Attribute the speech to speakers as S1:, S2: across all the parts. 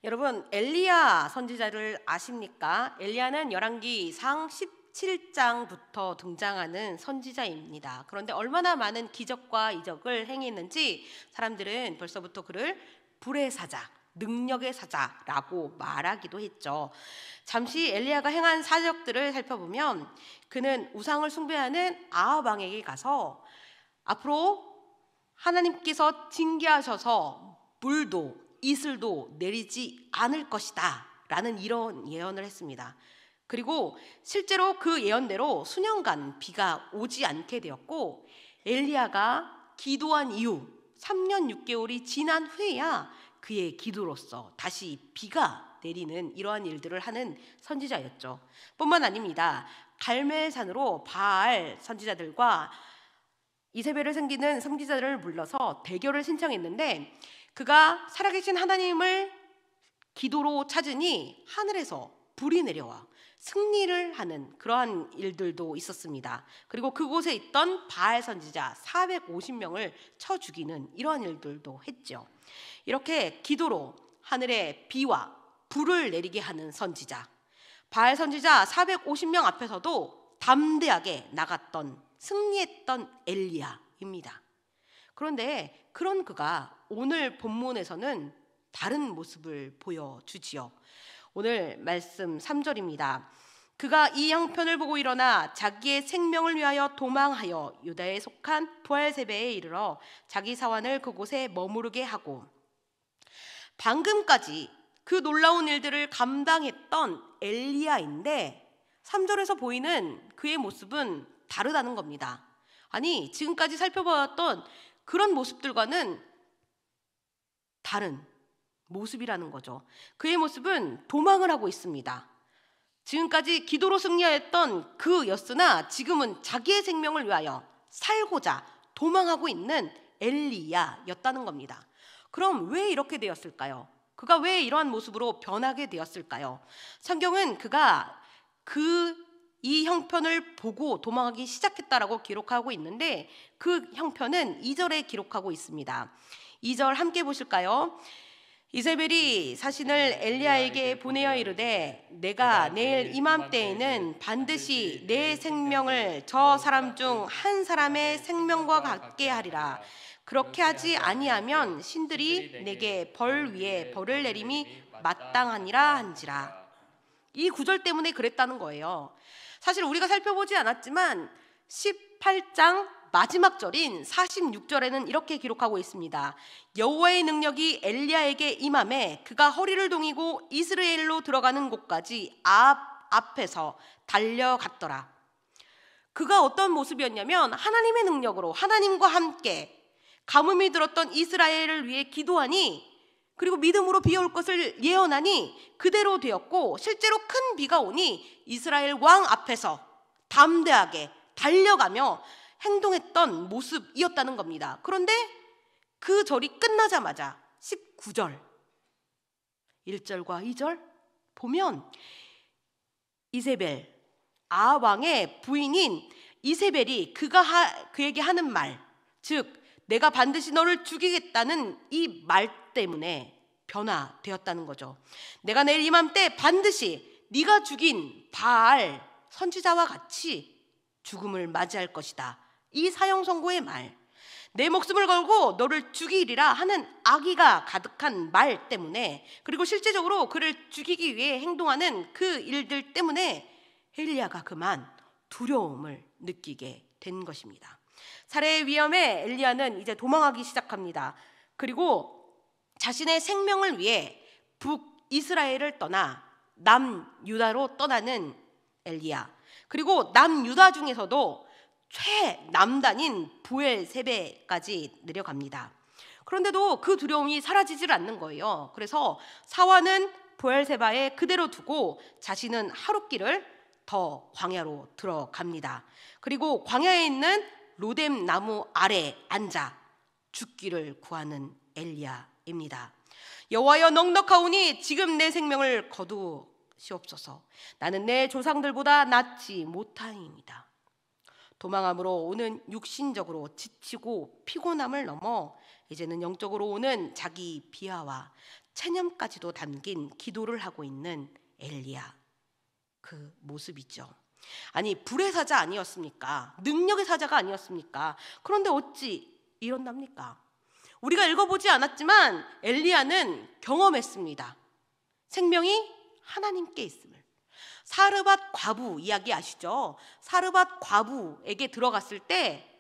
S1: 여러분, 엘리야 선지자를 아십니까? 엘리야는 열왕기상 17장부터 등장하는 선지자입니다. 그런데 얼마나 많은 기적과 이적을 행했는지 사람들은 벌써부터 그를 불의 사자, 능력의 사자라고 말하기도 했죠. 잠시 엘리야가 행한 사적들을 살펴보면 그는 우상을 숭배하는 아합 왕에게 가서 앞으로 하나님께서 징계하셔서 물도 이슬도 내리지 않을 것이다 라는 이런 예언을 했습니다. 그리고 실제로 그 예언대로 수년간 비가 오지 않게 되었고, 엘리야가 기도한 이후 3년 6개월이 지난 후에야 그의 기도로서 다시 비가 내리는 이러한 일들을 하는 선지자였죠. 뿐만 아닙니다. 갈멜산으로 바알 선지자들과 이세벨을 섬기는 선지자들을 불러서 대결을 신청했는데, 그가 살아계신 하나님을 기도로 찾으니 하늘에서 불이 내려와 승리를 하는 그러한 일들도 있었습니다. 그리고 그곳에 있던 바알 선지자 450명을 쳐 죽이는 이러한 일들도 했죠. 이렇게 기도로 하늘에 비와 불을 내리게 하는 선지자, 바알 선지자 450명 앞에서도 담대하게 나갔던, 승리했던 엘리야입니다. 그런데 그런 그가 오늘 본문에서는 다른 모습을 보여주지요. 오늘 말씀 3절입니다. 그가 이 형편을 보고 일어나 자기의 생명을 위하여 도망하여 유다에 속한 부알세바에 이르러 자기 사환을 그곳에 머무르게 하고, 방금까지 그 놀라운 일들을 감당했던 엘리야인데 3절에서 보이는 그의 모습은 다르다는 겁니다. 아니, 지금까지 살펴보았던 그런 모습들과는 다른 모습이라는 거죠. 그의 모습은 도망을 하고 있습니다. 지금까지 기도로 승리하였던 그였으나 지금은 자기의 생명을 위하여 살고자 도망하고 있는 엘리야였다는 겁니다. 그럼 왜 이렇게 되었을까요? 그가 왜 이러한 모습으로 변하게 되었을까요? 성경은 그가 이 형편을 보고 도망하기 시작했다라고 기록하고 있는데, 그 형편은 2절에 기록하고 있습니다. 2절 함께 보실까요? 이세벨이 사신을 엘리야에게 보내어 이르되 내가 내일 이맘때에는 반드시 내 생명을 저 사람 중 한 사람의 생명과 같게 하리라. 그렇게 하지 아니하면 신들이 내게 벌 위에 벌을 내림이 마땅하니라 한지라. 이 구절 때문에 그랬다는 거예요. 사실 우리가 살펴보지 않았지만 18장 마지막 절인 46절에는 이렇게 기록하고 있습니다. 여호와의 능력이 엘리야에게 임함에 그가 허리를 동이고 이스라엘로 들어가는 곳까지 앞에서 달려갔더라. 그가 어떤 모습이었냐면 하나님의 능력으로 하나님과 함께 가뭄이 들었던 이스라엘을 위해 기도하니, 그리고 믿음으로 비 올 것을 예언하니 그대로 되었고, 실제로 큰 비가 오니 이스라엘 왕 앞에서 담대하게 달려가며 행동했던 모습이었다는 겁니다. 그런데 그 절이 끝나자마자 19절 1절과 2절 보면 이세벨, 아합 왕의 부인인 이세벨이 그에게 하는 말, 즉 내가 반드시 너를 죽이겠다는 이 말 때문에 변화되었다는 거죠. 내가 내일 이맘때 반드시 네가 죽인 바알 선지자와 같이 죽음을 맞이할 것이다. 이 사형 선고의 말, 내 목숨을 걸고 너를 죽이리라 하는 악의가 가득한 말 때문에, 그리고 실제적으로 그를 죽이기 위해 행동하는 그 일들 때문에 엘리야가 그만 두려움을 느끼게 된 것입니다. 살해의 위험에 엘리야는 이제 도망하기 시작합니다. 그리고 자신의 생명을 위해 북이스라엘을 떠나 남유다로 떠나는 엘리야, 그리고 남유다 중에서도 최남단인 부엘세바까지 내려갑니다. 그런데도 그 두려움이 사라지질 않는 거예요. 그래서 사환은 부엘세바에 그대로 두고 자신은 하룻길을 더 광야로 들어갑니다. 그리고 광야에 있는 로뎀 나무 아래 앉아 죽기를 구하는 엘리야입니다. 여호와여, 넉넉하오니 지금 내 생명을 거두시옵소서. 나는 내 조상들보다 낫지 못하니이다. 도망함으로 오는 육신적으로 지치고 피곤함을 넘어 이제는 영적으로 오는 자기 비하와 체념까지도 담긴 기도를 하고 있는 엘리야, 그 모습이죠. 아니, 불의 사자 아니었습니까? 능력의 사자가 아니었습니까? 그런데 어찌 이런답니까? 우리가 읽어보지 않았지만 엘리야는 경험했습니다. 생명이 하나님께 있음을. 사르밧 과부 이야기 아시죠? 사르밧 과부에게 들어갔을 때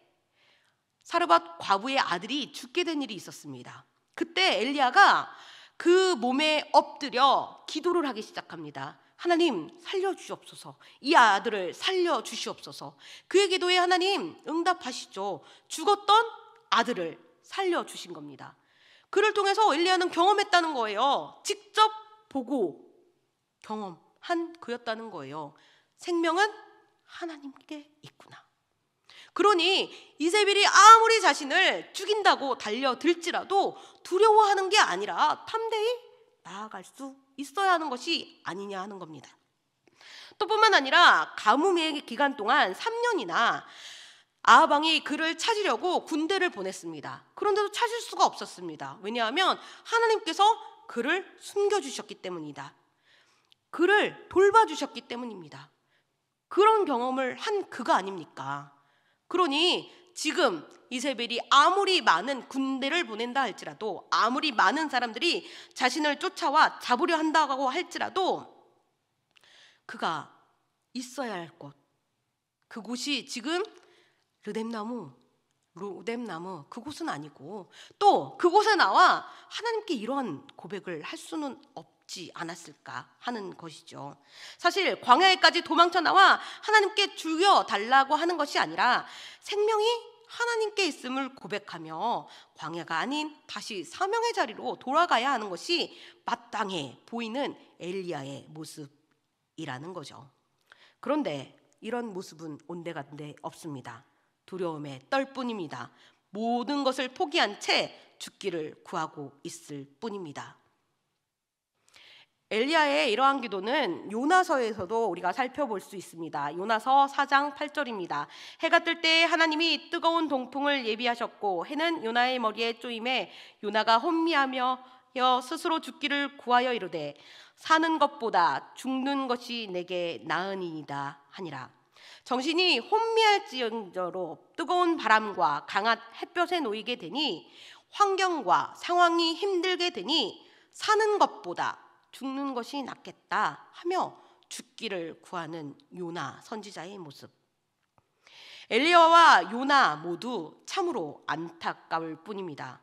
S1: 사르밧 과부의 아들이 죽게 된 일이 있었습니다. 그때 엘리야가 그 몸에 엎드려 기도를 하기 시작합니다. 하나님 살려주시옵소서. 이 아들을 살려주시옵소서. 그의 기도에 하나님 응답하시죠. 죽었던 아들을 살려주신 겁니다. 그를 통해서 엘리야는 경험했다는 거예요. 직접 보고 경험한 그였다는 거예요. 생명은 하나님께 있구나. 그러니 이세벨이 아무리 자신을 죽인다고 달려들지라도 두려워하는 게 아니라 담대히 나아갈 수 있어야 하는 것이 아니냐 하는 겁니다. 또 뿐만 아니라 가뭄의 기간 동안 3년이나 아합 왕이 그를 찾으려고 군대를 보냈습니다. 그런데도 찾을 수가 없었습니다. 왜냐하면 하나님께서 그를 숨겨주셨기 때문이다. 그를 돌봐주셨기 때문입니다. 그런 경험을 한 그가 아닙니까? 그러니 지금 이세벨이 아무리 많은 군대를 보낸다 할지라도, 아무리 많은 사람들이 자신을 쫓아와 잡으려 한다고 할지라도 그가 있어야 할 곳, 그곳이 지금 로뎀나무 그곳은 아니고, 또 그곳에 나와 하나님께 이러한 고백을 할 수는 없지 않았을까 하는 것이죠. 사실 광야에까지 도망쳐 나와 하나님께 죽여달라고 하는 것이 아니라 생명이 하나님께 있음을 고백하며 광야가 아닌 다시 사명의 자리로 돌아가야 하는 것이 마땅해 보이는 엘리야의 모습이라는 거죠. 그런데 이런 모습은 온데간데 없습니다. 두려움에 떨 뿐입니다. 모든 것을 포기한 채 죽기를 구하고 있을 뿐입니다. 엘리야의 이러한 기도는 요나서에서도 우리가 살펴볼 수 있습니다. 요나서 4장 8절입니다. 해가 뜰 때 하나님이 뜨거운 동풍을 예비하셨고 해는 요나의 머리에 쪼임에 요나가 혼미하며 스스로 죽기를 구하여 이르되 사는 것보다 죽는 것이 내게 나으니이다 하니라. 정신이 혼미할지언정로 뜨거운 바람과 강한 햇볕에 놓이게 되니 환경과 상황이 힘들게 되니 사는 것보다 죽는 것이 낫겠다 하며 죽기를 구하는 요나 선지자의 모습. 엘리야와 요나 모두 참으로 안타까울 뿐입니다.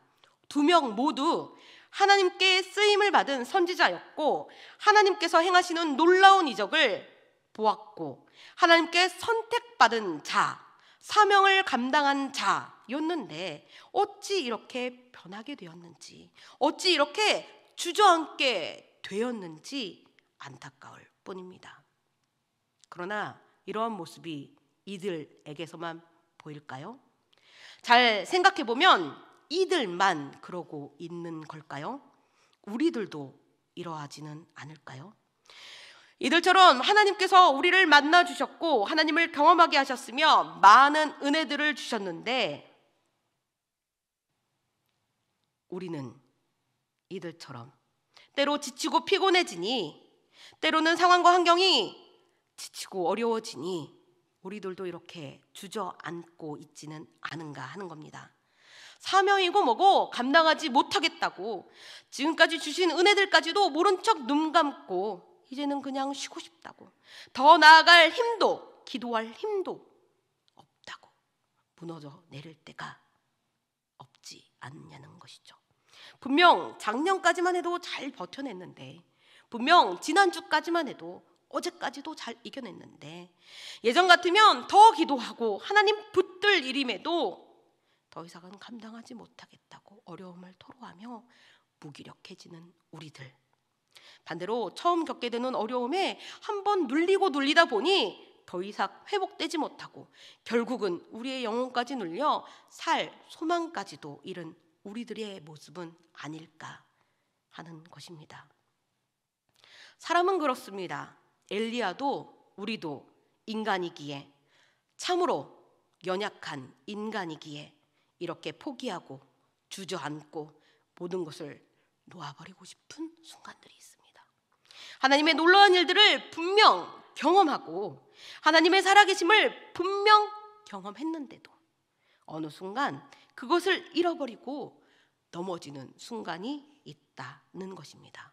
S1: 두 명 모두 하나님께 쓰임을 받은 선지자였고 하나님께서 행하시는 놀라운 이적을 보았고 하나님께 선택받은 자, 사명을 감당한 자였는데 어찌 이렇게 변하게 되었는지, 어찌 이렇게 주저앉게 되었는지 안타까울 뿐입니다. 그러나 이러한 모습이 이들에게서만 보일까요? 잘 생각해보면 이들만 그러고 있는 걸까요? 우리들도 이러하지는 않을까요? 이들처럼 하나님께서 우리를 만나주셨고 하나님을 경험하게 하셨으며 많은 은혜들을 주셨는데 우리는 이들처럼 때로 지치고 피곤해지니, 때로는 상황과 환경이 지치고 어려워지니 우리들도 이렇게 주저앉고 있지는 않은가 하는 겁니다. 사명이고 뭐고 감당하지 못하겠다고 지금까지 주신 은혜들까지도 모른 척 눈 감고 이제는 그냥 쉬고 싶다고, 더 나아갈 힘도 기도할 힘도 없다고 무너져 내릴 때가 없지 않냐는 것이죠. 분명 작년까지만 해도 잘 버텨냈는데, 분명 지난주까지만 해도 어제까지도 잘 이겨냈는데, 예전 같으면 더 기도하고 하나님 붙들 일임에도 더 이상은 감당하지 못하겠다고 어려움을 토로하며 무기력해지는 우리들. 반대로 처음 겪게 되는 어려움에 한번 눌리고 눌리다 보니 더 이상 회복되지 못하고 결국은 우리의 영혼까지 눌려 살 소망까지도 잃은 우리들의 모습은 아닐까 하는 것입니다. 사람은 그렇습니다. 엘리야도 우리도 인간이기에, 참으로 연약한 인간이기에 이렇게 포기하고 주저앉고 모든 것을 놓아버리고 싶은 순간들이 있습니다. 하나님의 놀라운 일들을 분명 경험하고 하나님의 살아계심을 분명 경험했는데도 어느 순간 그것을 잃어버리고 넘어지는 순간이 있다는 것입니다.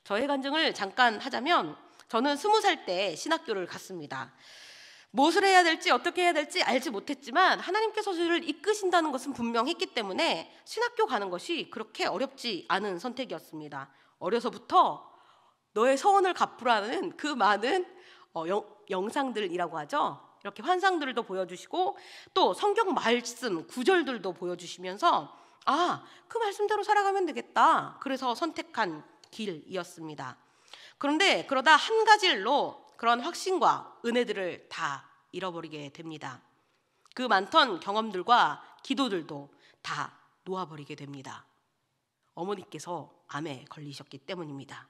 S1: 저의 간증을 잠깐 하자면 저는 20살 때 신학교를 갔습니다. 무엇을 해야 될지 어떻게 해야 될지 알지 못했지만 하나님께서 저를 이끄신다는 것은 분명했기 때문에 신학교 가는 것이 그렇게 어렵지 않은 선택이었습니다. 어려서부터 너의 서원을 갚으라는 그 많은 영상들이라고 하죠. 이렇게 환상들도 보여주시고 또 성경 말씀 구절들도 보여주시면서 그 말씀대로 살아가면 되겠다. 그래서 선택한 길이었습니다. 그런데 그러다 한 가지 일로 그런 확신과 은혜들을 다 잃어버리게 됩니다. 그 많던 경험들과 기도들도 다 놓아버리게 됩니다. 어머니께서 암에 걸리셨기 때문입니다.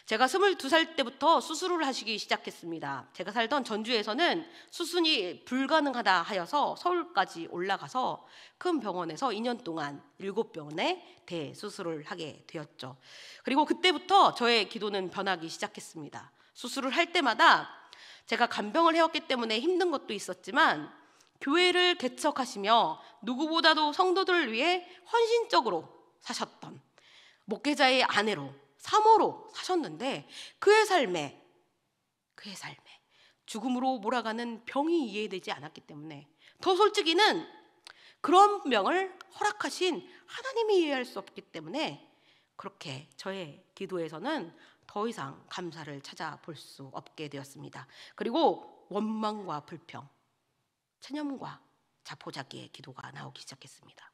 S1: 제가 22살 때부터 수술을 하시기 시작했습니다. 제가 살던 전주에서는 수술이 불가능하다 하여서 서울까지 올라가서 큰 병원에서 2년 동안 7병원에 대수술을 하게 되었죠. 그리고 그때부터 저의 기도는 변하기 시작했습니다. 수술을 할 때마다 제가 간병을 해왔기 때문에 힘든 것도 있었지만 교회를 개척하시며 누구보다도 성도들을 위해 헌신적으로 사셨던 목회자의 아내로 사모로 사셨는데 그의 삶에 죽음으로 몰아가는 병이 이해되지 않았기 때문에 더 솔직히는 그런 병을 허락하신 하나님이 이해할 수 없기 때문에 그렇게 저의 기도에서는 더 이상 감사를 찾아볼 수 없게 되었습니다. 그리고 원망과 불평, 체념과 자포자기의 기도가 나오기 시작했습니다.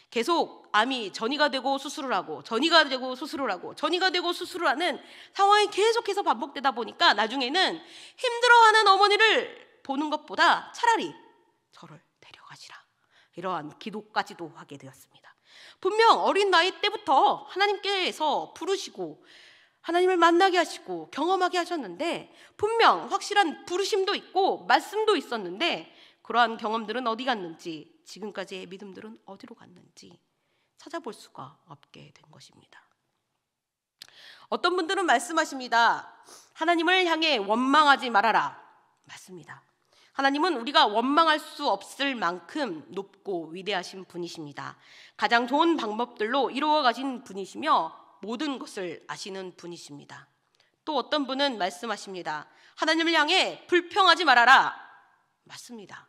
S1: 계속 암이 전이가 되고 수술을 하고 전이가 되고 수술을 하고 전이가 되고 수술을 하는 상황이 계속해서 반복되다 보니까 나중에는 힘들어하는 어머니를 보는 것보다 차라리 저를 데려가시라 이러한 기도까지도 하게 되었습니다. 분명 어린 나이 때부터 하나님께서 부르시고 하나님을 만나게 하시고 경험하게 하셨는데 분명 확실한 부르심도 있고 말씀도 있었는데 그러한 경험들은 어디 갔는지 지금까지의 믿음들은 어디로 갔는지 찾아볼 수가 없게 된 것입니다. 어떤 분들은 말씀하십니다. 하나님을 향해 원망하지 말아라. 맞습니다. 하나님은 우리가 원망할 수 없을 만큼 높고 위대하신 분이십니다. 가장 좋은 방법들로 이루어 가신 분이시며 모든 것을 아시는 분이십니다. 또 어떤 분은 말씀하십니다. 하나님을 향해 불평하지 말아라. 맞습니다.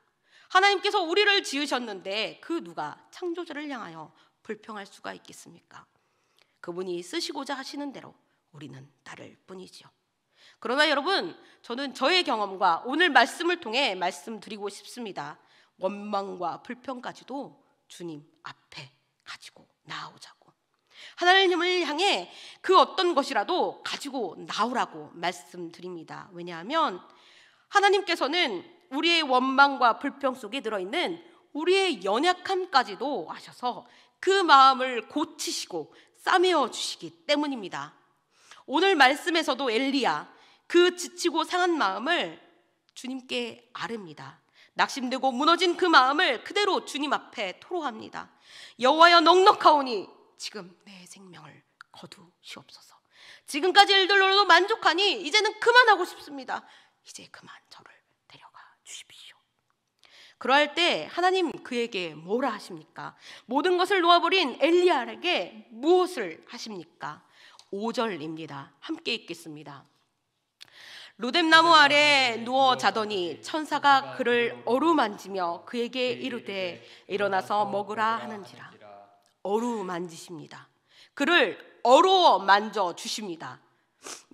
S1: 하나님께서 우리를 지으셨는데 그 누가 창조자를 향하여 불평할 수가 있겠습니까? 그분이 쓰시고자 하시는 대로 우리는 따를 뿐이지요. 그러나 여러분, 저는 저의 경험과 오늘 말씀을 통해 말씀드리고 싶습니다. 원망과 불평까지도 주님 앞에 가지고 나오자고. 하나님을 향해 그 어떤 것이라도 가지고 나오라고 말씀드립니다. 왜냐하면 하나님께서는 우리의 원망과 불평 속에 들어있는 우리의 연약함까지도 아셔서 그 마음을 고치시고 싸매어 주시기 때문입니다. 오늘 말씀에서도 엘리야 그 지치고 상한 마음을 주님께 아릅니다. 낙심되고 무너진 그 마음을 그대로 주님 앞에 토로합니다. 여호와여 넉넉하오니 지금 내 생명을 거두시옵소서. 지금까지 일들로도 만족하니 이제는 그만하고 싶습니다. 이제 그만 저를 데려가 주십시오. 그럴 때 하나님 그에게 뭐라 하십니까? 모든 것을 놓아버린 엘리야에게 무엇을 하십니까? 5절입니다. 함께 읽겠습니다. 로뎀나무 아래 누워 자더니 천사가 그를 어루만지며 그에게 이르되 일어나서 먹으라 하는지라. 어루만지십니다. 그를 어루어 만져 주십니다.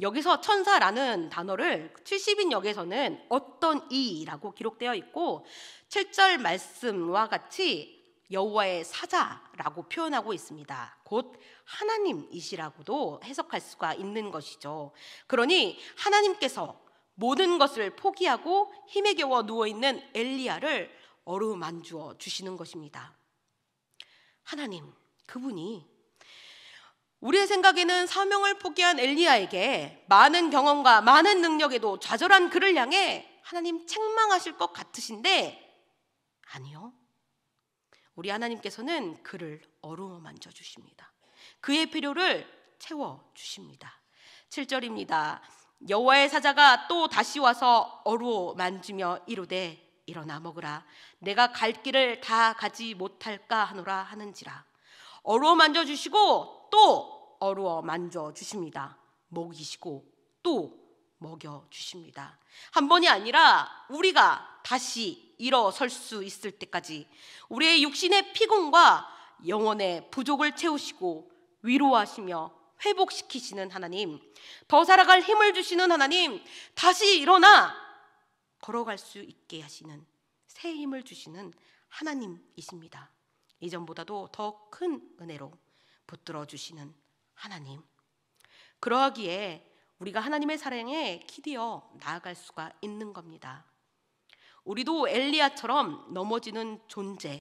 S1: 여기서 천사라는 단어를 70인 역에서는 어떤 이라고 기록되어 있고 7절 말씀과 같이 여호와의 사자라고 표현하고 있습니다. 곧 하나님이시라고도 해석할 수가 있는 것이죠. 그러니 하나님께서 모든 것을 포기하고 힘에 겨워 누워있는 엘리야를 어루만주어 주시는 것입니다. 하나님, 그분이 우리의 생각에는 사명을 포기한 엘리야에게 많은 경험과 많은 능력에도 좌절한 그를 향해 하나님 책망하실 것 같으신데 아니요. 우리 하나님께서는 그를 어루만져 주십니다. 그의 필요를 채워주십니다. 7절입니다. 여호와의 사자가 또 다시 와서 어루어 만지며 이르되 일어나 먹으라. 내가 갈 길을 다 가지 못할까 하노라 하는지라. 어루어 만져주시고 또 어루어 만져주십니다. 먹이시고 또 먹여주십니다. 한 번이 아니라 우리가 다시 일어설 수 있을 때까지 우리의 육신의 피곤과 영혼의 부족을 채우시고 위로하시며 회복시키시는 하나님, 더 살아갈 힘을 주시는 하나님, 다시 일어나 걸어갈 수 있게 하시는 새 힘을 주시는 하나님이십니다. 이전보다도 더 큰 은혜로 붙들어 주시는 하나님. 그러하기에 우리가 하나님의 사랑에 기대어 나아갈 수가 있는 겁니다. 우리도 엘리야처럼 넘어지는 존재,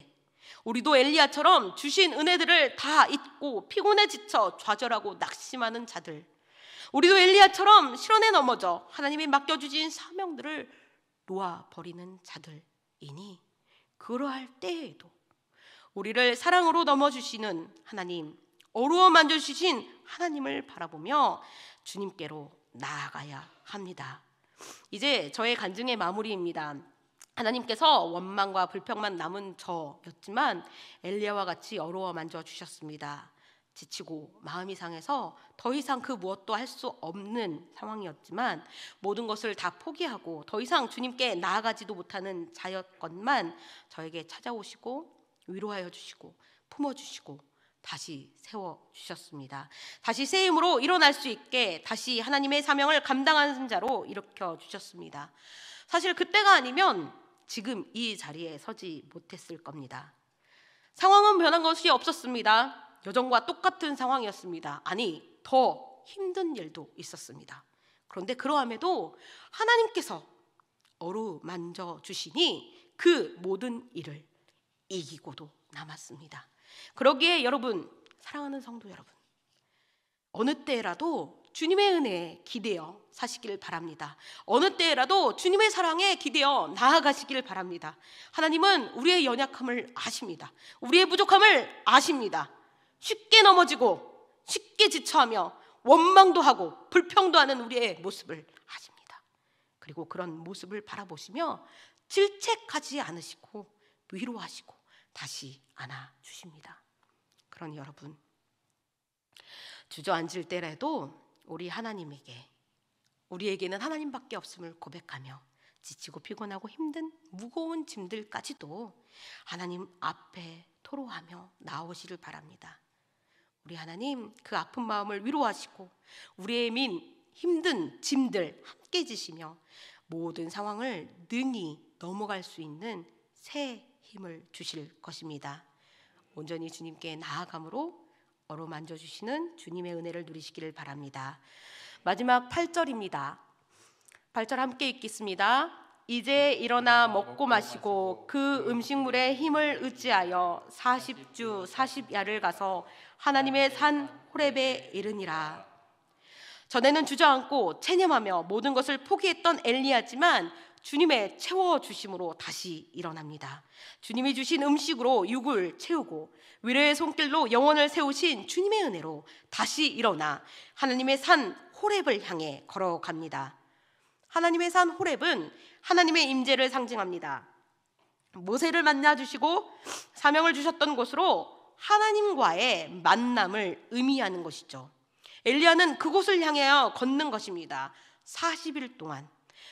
S1: 우리도 엘리야처럼 주신 은혜들을 다 잊고 피곤에 지쳐 좌절하고 낙심하는 자들, 우리도 엘리야처럼 실언에 넘어져 하나님이 맡겨주신 사명들을 놓아버리는 자들이니 그러할 때에도 우리를 사랑으로 넘어주시는 하나님, 어루어 만져주신 하나님을 바라보며 주님께로 나아가야 합니다. 이제 저의 간증의 마무리입니다. 하나님께서 원망과 불평만 남은 저였지만 엘리야와 같이 어루어 만져주셨습니다. 지치고 마음이 상해서 더 이상 그 무엇도 할 수 없는 상황이었지만 모든 것을 다 포기하고 더 이상 주님께 나아가지도 못하는 자였건만 저에게 찾아오시고 위로하여 주시고 품어주시고 다시 세워주셨습니다. 다시 새 힘으로 일어날 수 있게 다시 하나님의 사명을 감당하는 자로 일으켜 주셨습니다. 사실 그때가 아니면 지금 이 자리에 서지 못했을 겁니다. 상황은 변한 것이 없었습니다. 여전과 똑같은 상황이었습니다. 아니, 더 힘든 일도 있었습니다. 그런데 그러함에도 하나님께서 어루만져 주시니 그 모든 일을 이기고도 남았습니다. 그러기에 여러분, 사랑하는 성도 여러분, 어느 때라도 주님의 은혜에 기대어 사시길 바랍니다. 어느 때라도 주님의 사랑에 기대어 나아가시길 바랍니다. 하나님은 우리의 연약함을 아십니다. 우리의 부족함을 아십니다. 쉽게 넘어지고 쉽게 지쳐하며 원망도 하고 불평도 하는 우리의 모습을 아십니다. 그리고 그런 모습을 바라보시며 질책하지 않으시고 위로하시고 다시 안아주십니다. 그러니 여러분, 주저앉을 때라도 우리 하나님에게, 우리에게는 하나님밖에 없음을 고백하며 지치고 피곤하고 힘든 무거운 짐들까지도 하나님 앞에 토로하며 나오시길 바랍니다. 우리 하나님, 그 아픈 마음을 위로하시고 우리의 힘든 짐들 함께 지시며 모든 상황을 능히 넘어갈 수 있는 새 힘을 주실 것입니다. 온전히 주님께 나아감으로 어루만져주시는 주님의 은혜를 누리시기를 바랍니다. 마지막 8절입니다. 8절 함께 읽겠습니다. 이제 일어나 먹고 마시고 그 음식물의 힘을 의지하여 40주 40야를 가서 하나님의 산 호렙에 이르니라. 전에는 주저앉고 체념하며 모든 것을 포기했던 엘리야지만 주님의 채워주심으로 다시 일어납니다. 주님이 주신 음식으로 육을 채우고 위로의 손길로 영혼을 세우신 주님의 은혜로 다시 일어나 하나님의 산 호렙을 향해 걸어갑니다. 하나님의 산 호렙은 하나님의 임재를 상징합니다. 모세를 만나주시고 사명을 주셨던 곳으로 하나님과의 만남을 의미하는 것이죠. 엘리야는 그곳을 향하여 걷는 것입니다. 40일 동안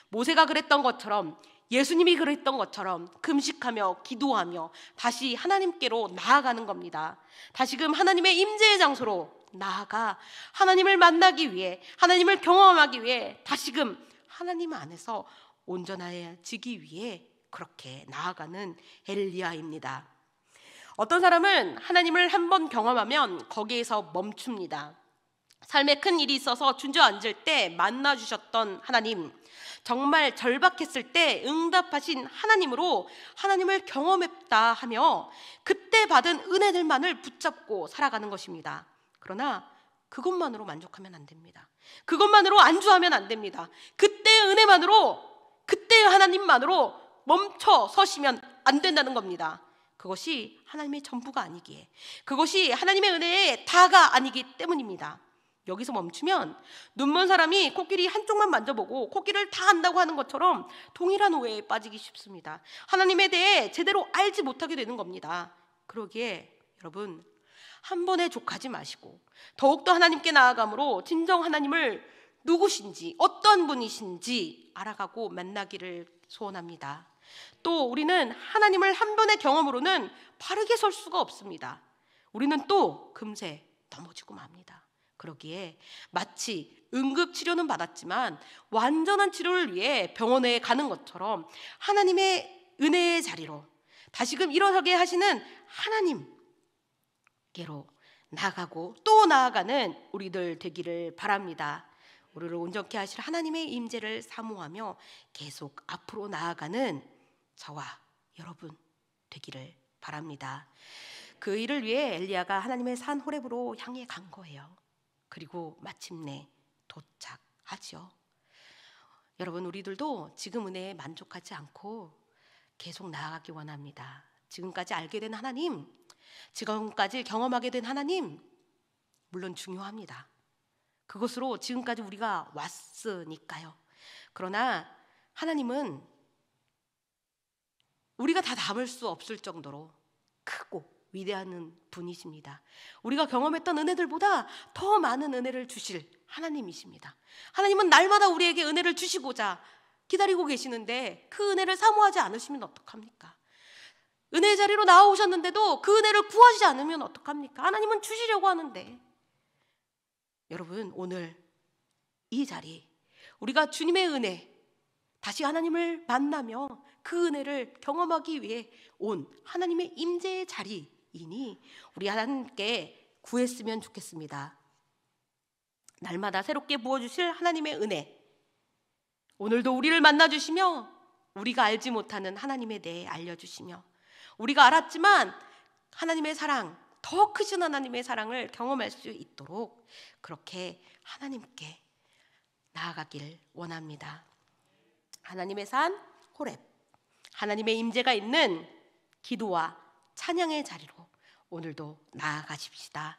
S1: 모세가 그랬던 것처럼, 예수님이 그랬던 것처럼 금식하며 기도하며 다시 하나님께로 나아가는 겁니다. 다시금 하나님의 임재의 장소로 나아가 하나님을 만나기 위해, 하나님을 경험하기 위해 다시금 하나님 안에서 온전해지기 위해 그렇게 나아가는 엘리야입니다. 어떤 사람은 하나님을 한번 경험하면 거기에서 멈춥니다. 삶에 큰 일이 있어서 주저앉을 때 만나주셨던 하나님, 정말 절박했을 때 응답하신 하나님으로 하나님을 경험했다 하며 그때 받은 은혜들만을 붙잡고 살아가는 것입니다. 그러나 그것만으로 만족하면 안 됩니다. 그것만으로 안주하면 안 됩니다. 그때의 은혜만으로, 그때의 하나님만으로 멈춰 서시면 안 된다는 겁니다. 그것이 하나님의 전부가 아니기에, 그것이 하나님의 은혜의 다가 아니기 때문입니다. 여기서 멈추면 눈먼 사람이 코끼리 한쪽만 만져보고 코끼리를 다 안다고 하는 것처럼 동일한 오해에 빠지기 쉽습니다. 하나님에 대해 제대로 알지 못하게 되는 겁니다. 그러기에 여러분, 한 번에 족하지 마시고 더욱더 하나님께 나아감으로 진정 하나님을 누구신지, 어떤 분이신지 알아가고 만나기를 소원합니다. 또 우리는 하나님을 한 번의 경험으로는 바르게 설 수가 없습니다. 우리는 또 금세 넘어지고 맙니다. 그러기에 마치 응급치료는 받았지만 완전한 치료를 위해 병원에 가는 것처럼 하나님의 은혜의 자리로 다시금 일어서게 하시는 하나님께로 나아가고 또 나아가는 우리들 되기를 바랍니다. 우리를 온전케 하실 하나님의 임재를 사모하며 계속 앞으로 나아가는 저와 여러분 되기를 바랍니다. 그 일을 위해 엘리야가 하나님의 산 호렙으로 향해 간 거예요. 그리고 마침내 도착하죠. 여러분, 우리들도 지금 은혜에 만족하지 않고 계속 나아가기 원합니다. 지금까지 알게 된 하나님, 지금까지 경험하게 된 하나님, 물론 중요합니다. 그것으로 지금까지 우리가 왔으니까요. 그러나 하나님은 우리가 다 담을 수 없을 정도로 크고 위대한 분이십니다. 우리가 경험했던 은혜들보다 더 많은 은혜를 주실 하나님이십니다. 하나님은 날마다 우리에게 은혜를 주시고자 기다리고 계시는데 그 은혜를 사모하지 않으시면 어떡합니까? 은혜의 자리로 나오셨는데도 그 은혜를 구하지 않으면 어떡합니까? 하나님은 주시려고 하는데. 여러분, 오늘 이 자리, 우리가 주님의 은혜, 다시 하나님을 만나며 그 은혜를 경험하기 위해 온 하나님의 임재의 자리이니 우리 하나님께 구했으면 좋겠습니다. 날마다 새롭게 부어주실 하나님의 은혜, 오늘도 우리를 만나주시며 우리가 알지 못하는 하나님에 대해 알려주시며 우리가 알았지만 하나님의 사랑, 더 크신 하나님의 사랑을 경험할 수 있도록 그렇게 하나님께 나아가길 원합니다. 하나님의 산 호렙, 하나님의 임재가 있는 기도와 찬양의 자리로 오늘도 나아가십시다.